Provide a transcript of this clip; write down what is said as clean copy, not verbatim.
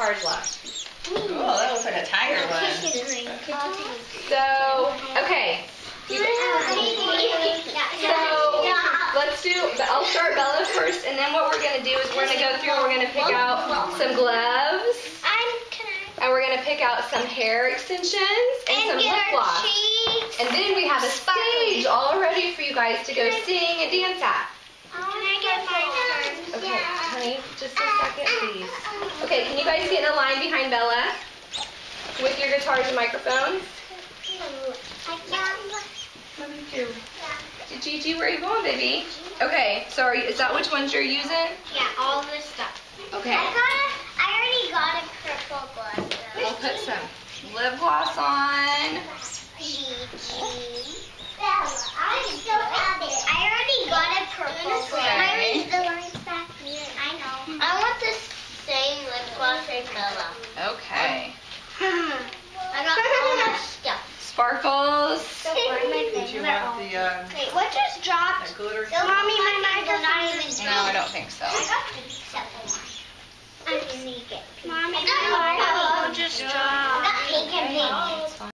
guitars left. Oh, that looks like a tiger one. So, okay. Let's do, I'll start Bella first, and then what we're going to do is we're going to go through and we're going to pick out some gloves. And we're going to pick out some hair extensions and some lip gloss. And then we have a stage all ready for you guys to go sing and dance at. Okay, honey, just a second, please. Okay, can you guys get in a line behind Bella with your guitars and microphones? Let me do. Gigi, where are you going, baby? Okay, so is that which ones you're using? Yeah, all this stuff. Okay. I already got a purple gloss. We'll put some lip gloss on. I already got a purple gloss. Okay. The lines back here. I know. I want the same lip gloss as Bella. Okay. I got all my stuff. Sparkles. Did you want the Wait, what just dropped? glitter? Mommy, my microphone's not even No, I don't think so. I got the second one. I'm gonna get pink. Mommy, my microphone just dropped. I got pink and pink.